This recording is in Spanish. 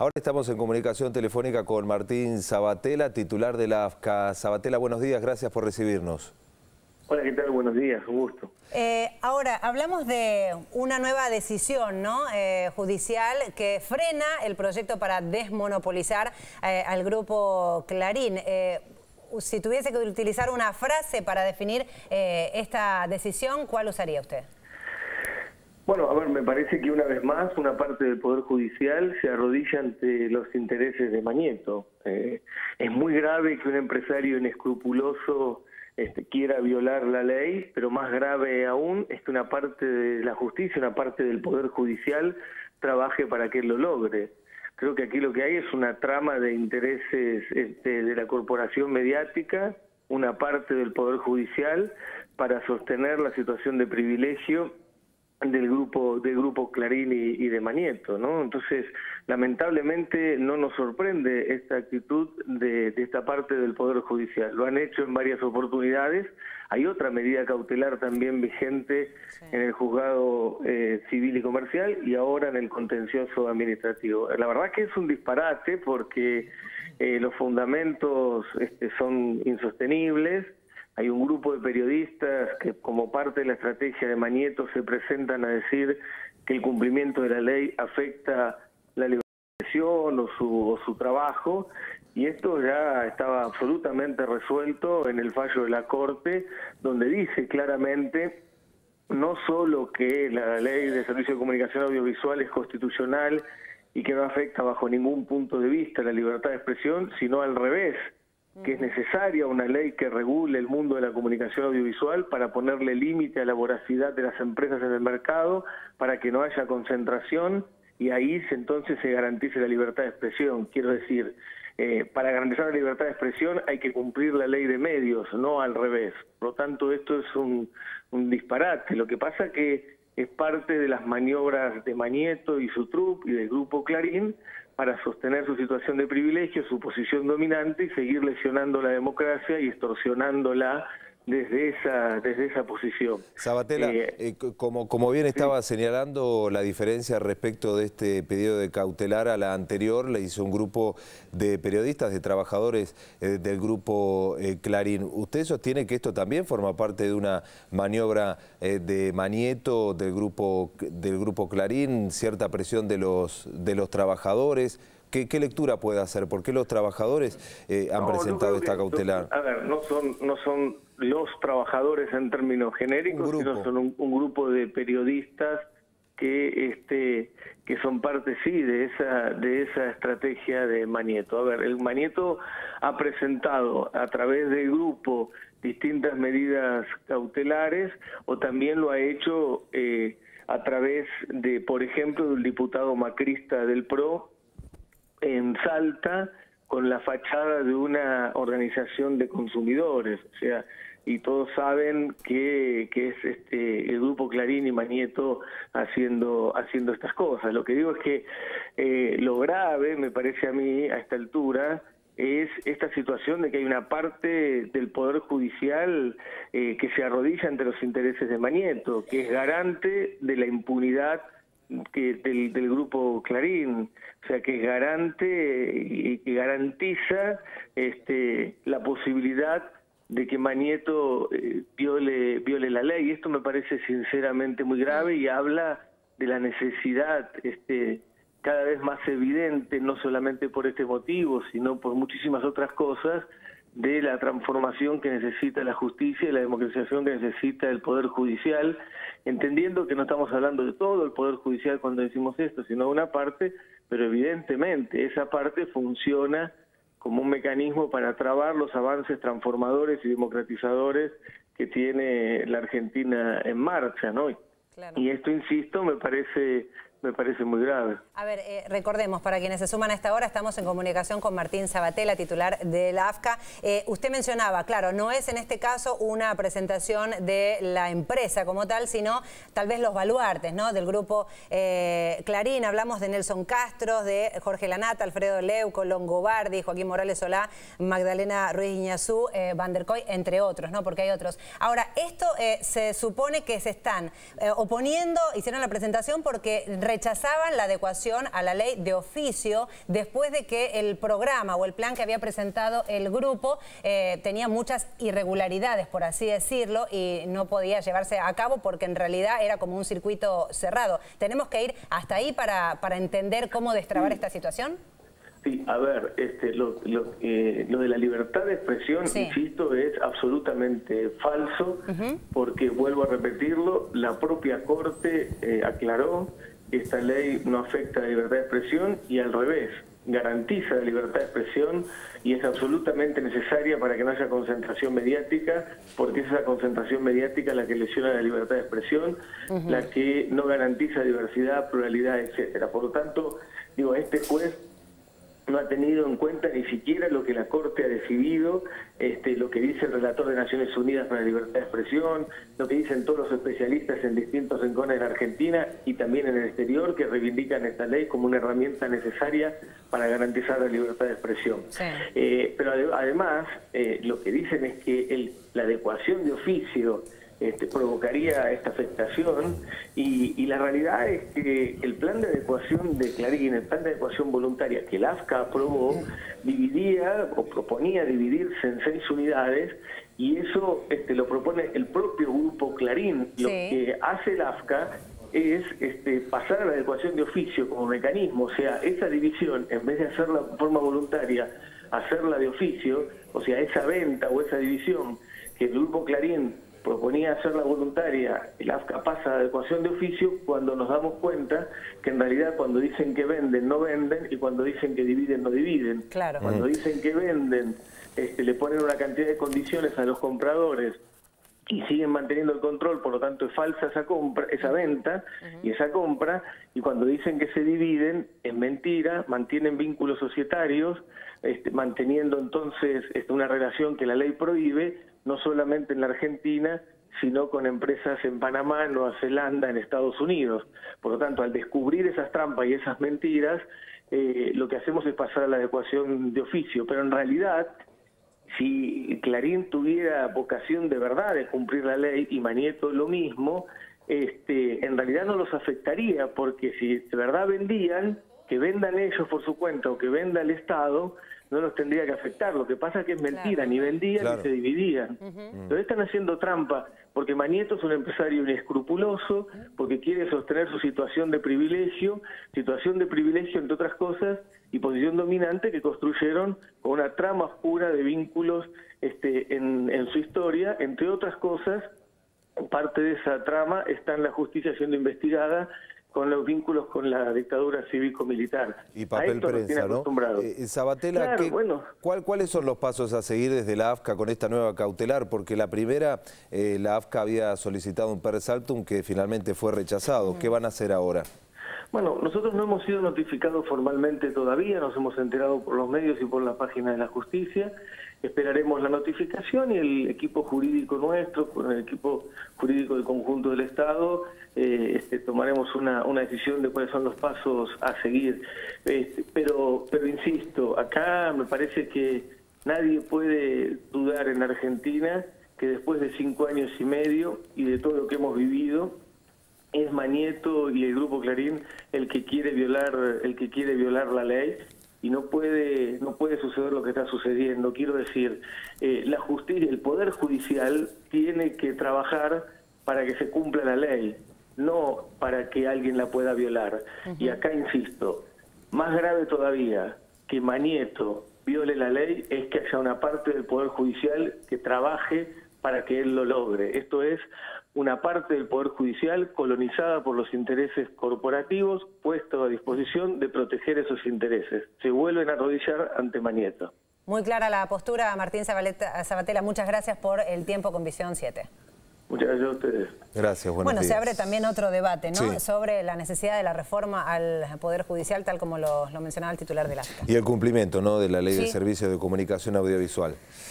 Ahora estamos en comunicación telefónica con Martín Sabatella, titular de la AFCA. Sabatella, buenos días, gracias por recibirnos. Hola, ¿qué tal? Buenos días, un gusto. Ahora, hablamos de una nueva decisión, ¿no? Judicial que frena el proyecto para desmonopolizar al grupo Clarín. Si tuviese que utilizar una frase para definir esta decisión, ¿cuál usaría usted? Bueno, a ver, me parece que una vez más una parte del Poder Judicial se arrodilla ante los intereses de Mañeto. Es muy grave que un empresario inescrupuloso quiera violar la ley, pero más grave aún es que una parte de la justicia, una parte del Poder Judicial trabaje para que él lo logre. Creo que aquí lo que hay es una trama de intereses de la corporación mediática, una parte del Poder Judicial, para sostener la situación de privilegio del grupo Clarín y de Mañeto, ¿no? Entonces, lamentablemente no nos sorprende esta actitud de esta parte del Poder Judicial. Lo han hecho en varias oportunidades. Hay otra medida cautelar también vigente en el juzgado civil y comercial y ahora en el contencioso administrativo. La verdad que es un disparate porque los fundamentos son insostenibles. Hay un grupo de periodistas que, como parte de la estrategia de Mañeto, se presentan a decir que el cumplimiento de la ley afecta la libertad de expresión o su trabajo, y esto ya estaba absolutamente resuelto en el fallo de la Corte, donde dice claramente no solo que la ley de servicio de comunicación audiovisual es constitucional y que no afecta bajo ningún punto de vista la libertad de expresión, sino al revés, que es necesaria una ley que regule el mundo de la comunicación audiovisual para ponerle límite a la voracidad de las empresas en el mercado, para que no haya concentración y ahí entonces se garantice la libertad de expresión. Quiero decir, para garantizar la libertad de expresión hay que cumplir la ley de medios, no al revés. Por lo tanto, esto es un disparate. Lo que pasa que es parte de las maniobras de Mañeto y su trupe y del grupo Clarín para sostener su situación de privilegio, su posición dominante y seguir lesionando la democracia y extorsionándola desde esa posición. Sabatella, como bien estaba señalando, la diferencia respecto de este pedido de cautelar a la anterior le hizo un grupo de periodistas, de trabajadores del grupo Clarín. ¿Usted sostiene que esto también forma parte de una maniobra de Mañeto, del grupo Clarín, cierta presión de los trabajadores? ¿Qué lectura puede hacer? ¿Por qué los trabajadores han presentado esta cautelar? A ver, no son los trabajadores en términos genéricos, sino son un grupo de periodistas que son parte, sí, de esa estrategia de Mañeto. A ver, el Mañeto ha presentado a través del grupo distintas medidas cautelares, o también lo ha hecho a través de, por ejemplo, del diputado macrista del PRO, en Salta, con la fachada de una organización de consumidores, o sea, y todos saben que es el grupo Clarín y Mañeto haciendo estas cosas. Lo que digo es que lo grave, me parece a mí, a esta altura, es esta situación de que hay una parte del Poder Judicial que se arrodilla ante los intereses de Mañeto, que es garante de la impunidad del grupo Clarín, o sea, que es garante y que garantiza la posibilidad de que Mañeto viole la ley. Esto me parece sinceramente muy grave y habla de la necesidad cada vez más evidente, no solamente por este motivo, sino por muchísimas otras cosas, de la transformación que necesita la justicia y la democratización que necesita el Poder Judicial, entendiendo que no estamos hablando de todo el Poder Judicial cuando decimos esto, sino de una parte, pero evidentemente esa parte funciona como un mecanismo para trabar los avances transformadores y democratizadores que tiene la Argentina en marcha, ¿no? Claro. Y esto, insisto, me parece muy grave. A ver, recordemos, para quienes se suman a esta hora, estamos en comunicación con Martín Sabatella, titular de la AFCA. Usted mencionaba, claro, no es en este caso una presentación de la empresa como tal, sino tal vez los baluartes, ¿no?, del grupo Clarín. Hablamos de Nelson Castro, de Jorge Lanata, Alfredo Leuco, Longobardi, Joaquín Morales Solá, Magdalena Ruiz Iñazú, Van der Koy, entre otros, ¿no?, porque hay otros. Ahora, esto se supone que se están oponiendo, hicieron la presentación porque rechazaban la adecuación a la ley de oficio después de que el programa o el plan que había presentado el grupo tenía muchas irregularidades, por así decirlo, y no podía llevarse a cabo porque en realidad era como un circuito cerrado. ¿Tenemos que ir hasta ahí para entender cómo destrabar esta situación? Sí, a ver, lo de la libertad de expresión, insisto, es absolutamente falso, porque, vuelvo a repetirlo, la propia Corte aclaró que esta ley no afecta a la libertad de expresión y al revés, garantiza la libertad de expresión y es absolutamente necesaria para que no haya concentración mediática, porque es esa concentración mediática la que lesiona la libertad de expresión, la que no garantiza diversidad, pluralidad, etcétera. Por lo tanto, digo, este juez no ha tenido en cuenta ni siquiera lo que la Corte ha decidido, lo que dice el relator de Naciones Unidas para la Libertad de Expresión, lo que dicen todos los especialistas en distintos rincones de la Argentina y también en el exterior, que reivindican esta ley como una herramienta necesaria para garantizar la libertad de expresión. Sí. Pero además, lo que dicen es que la adecuación de oficio provocaría esta afectación y la realidad es que el plan de adecuación de Clarín, el plan de adecuación voluntaria que el AFCA aprobó, dividía o proponía dividirse en 6 unidades y eso lo propone el propio grupo Clarín. Lo que hace el AFCA es pasar a la adecuación de oficio como mecanismo, o sea, esa división, en vez de hacerla de forma voluntaria, hacerla de oficio, o sea, esa venta o esa división que el grupo Clarín proponía hacerla voluntaria, el AFCA pasa a adecuación de oficio cuando nos damos cuenta que en realidad cuando dicen que venden, no venden, y cuando dicen que dividen, no dividen. Claro. Cuando dicen que venden, le ponen una cantidad de condiciones a los compradores y siguen manteniendo el control, por lo tanto es falsa esa compra, esa venta y esa compra, y cuando dicen que se dividen, es mentira, mantienen vínculos societarios, manteniendo entonces una relación que la ley prohíbe, no solamente en la Argentina, sino con empresas en Panamá, en Nueva Zelanda, en Estados Unidos. Por lo tanto, al descubrir esas trampas y esas mentiras, lo que hacemos es pasar a la adecuación de oficio. Pero en realidad, si Clarín tuviera vocación de verdad de cumplir la ley, y Manieto lo mismo, en realidad no los afectaría, porque si de verdad vendían, que vendan ellos por su cuenta o que venda el Estado, no los tendría que afectar. Lo que pasa es que es mentira, ni vendían ni se dividían. Entonces están haciendo trampa, porque Manieto es un empresario inescrupuloso, porque quiere sostener su situación de privilegio, entre otras cosas, y posición dominante que construyeron con una trama oscura de vínculos en su historia. Entre otras cosas, parte de esa trama está en la justicia siendo investigada con los vínculos con la dictadura cívico-militar. Y papel prensa, ¿no? Sabatella, claro, ¿cuáles son los pasos a seguir desde la AFCA con esta nueva cautelar? Porque la primera, la AFCA había solicitado un per saltum que finalmente fue rechazado. ¿Qué van a hacer ahora? Bueno, nosotros no hemos sido notificados formalmente todavía, nos hemos enterado por los medios y por la página de la justicia. Esperaremos la notificación y el equipo jurídico nuestro, con el equipo jurídico del conjunto del Estado, tomaremos una decisión de cuáles son los pasos a seguir. Pero insisto, acá me parece que nadie puede dudar en Argentina que después de 5 años y medio y de todo lo que hemos vivido, es Manieto y el grupo Clarín el que quiere violar la ley. Y no puede suceder lo que está sucediendo. Quiero decir, la justicia, el Poder Judicial tiene que trabajar para que se cumpla la ley, no para que alguien la pueda violar. Y acá insisto, más grave todavía que Manieto viole la ley es que haya una parte del Poder Judicial que trabaje para que él lo logre. Esto es una parte del Poder Judicial colonizada por los intereses corporativos, puesto a disposición de proteger esos intereses. Se vuelven a arrodillar ante Manieto. Muy clara la postura, Martín Sabatella. Muchas gracias por el tiempo con Visión 7. Muchas gracias a ustedes. Gracias, buenos días. Se abre también otro debate, ¿no? Sí. Sobre la necesidad de la reforma al Poder Judicial, tal como lo mencionaba el titular del AFCA. Y el cumplimiento, ¿no?, de la Ley de Servicios de Comunicación Audiovisual.